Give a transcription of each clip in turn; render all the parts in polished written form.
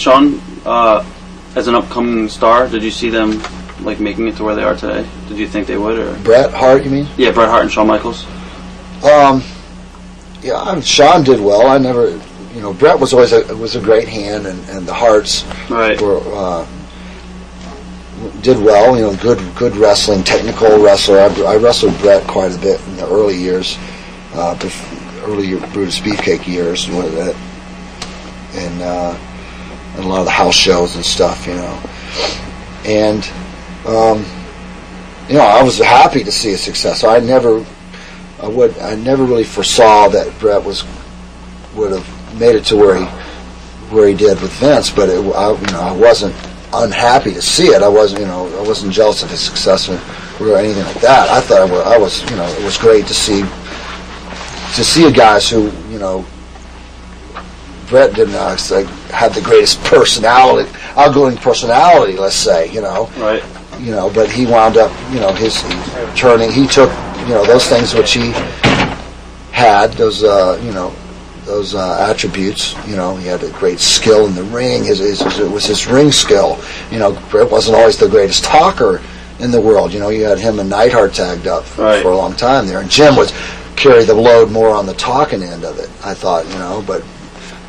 Shawn, as an upcoming star, did you see them like making it to where they are today? Did you think they would? Or Bret Hart, you mean? Yeah, Bret Hart and Shawn Michaels. Yeah, Shawn did well. I never, Bret was always a great hand, and the Harts were did well. Good wrestling, technical wrestler. I wrestled Bret quite a bit in the early years, early Brutus Beefcake years, and a lot of the house shows and stuff, And I was happy to see a success. I never really foresaw that Bret would have made it to where he did with Vince, but I wasn't unhappy to see it. I wasn't jealous of his success or anything like that. I thought it was great to see guys who Bret didn't have the greatest personality, outgoing personality, let's say, Right. But he wound up, he took, those things which he had, those attributes, he had a great skill in the ring, it was his ring skill. Bret wasn't always the greatest talker in the world, you had him and Neidhart tagged up for a long time there, and Jim would carry the load more on the talking end of it, I thought, but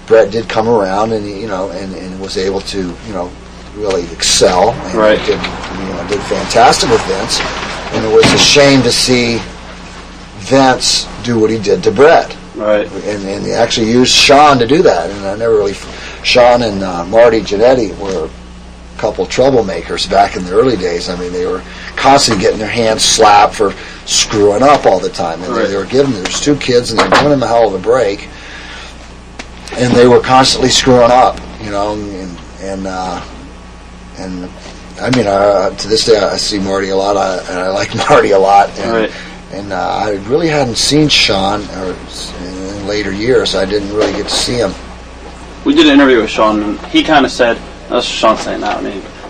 Bret did come around and and was able to really excel and did fantastic with Vince, and it was a shame to see Vince do what he did to Bret, and he actually used Shawn to do that, and Shawn and Marty Jannetty were a couple troublemakers back in the early days. I mean, they were constantly getting their hands slapped for screwing up all the time, and they were there's two kids and they were giving them a hell of a break. And they were constantly screwing up, and I mean, to this day I see Marty a lot, and I like Marty a lot, and I really hadn't seen Shawn in later years. I didn't really get to see him. We did an interview with Shawn, and he kind of said, that's Shawn saying that,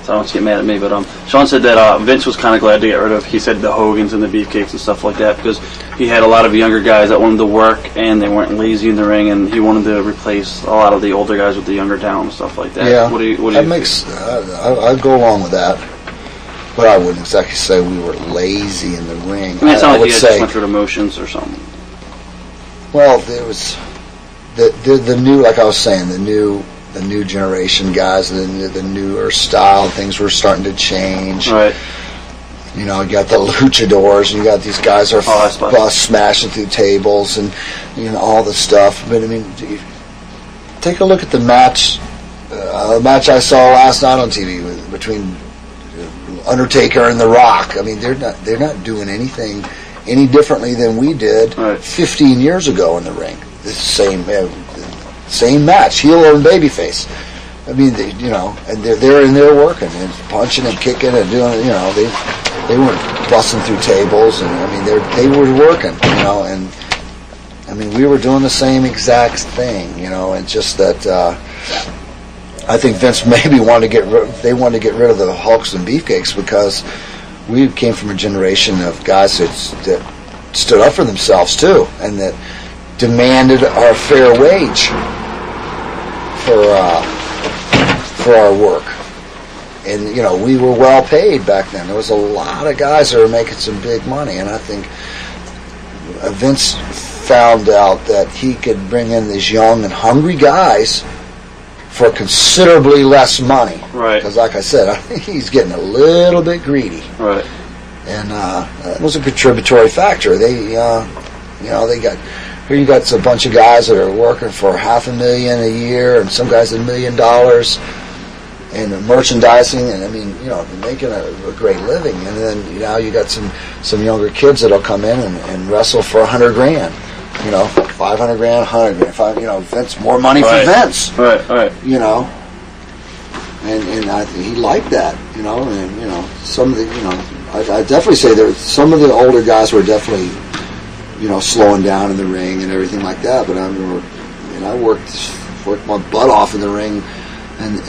so I don't get mad at me, but Shawn said that Vince was kind of glad to get rid of, he said, the Hogans and the Beefcakes and stuff like that, because he had a lot of younger guys that wanted to work, and they weren't lazy in the ring, and he wanted to replace a lot of the older guys with the younger talent and stuff like that. Yeah, what do you that makes, I'd go along with that, but I wouldn't exactly say we were lazy in the ring. I mean, it's not like you guys just went through the motions or something. Well, there was the new, like I was saying, the new generation guys, the newer style things were starting to change. Right. You got the luchadors, and you got these guys who are smashing through tables and all the stuff. But I mean, take a look at the match I saw last night on TV between Undertaker and The Rock. I mean, they're not doing anything any differently than we did 15 years ago in the ring. The same match, heel and babyface. I mean, and they're in there working and punching and kicking and doing, they weren't busting through tables, and I mean, they were working, and I mean, we were doing the same exact thing, and just that, I think Vince maybe wanted to get rid of the Hulks and Beefcakes because we came from a generation of guys that stood up for themselves too, and that demanded our fair wage for our work, and we were well paid back then. There was a lot of guys that were making some big money, and I think Vince found out that he could bring in these young and hungry guys for considerably less money. Right. Because, like I said, I think he's getting a little bit greedy. Right. And it was a contributory factor. They got. Here you got a bunch of guys that are working for $500,000 a year, and some guys $1 million, and merchandising, and I mean, making a great living. And then now you got some younger kids that'll come in and wrestle for $100,000, $500,000, $100,000. Vince, more money for Vince. Right. And he liked that, and some of the, I definitely say that some of the older guys were definitely, slowing down in the ring and everything like that. But I remember, I worked my butt off in the ring, and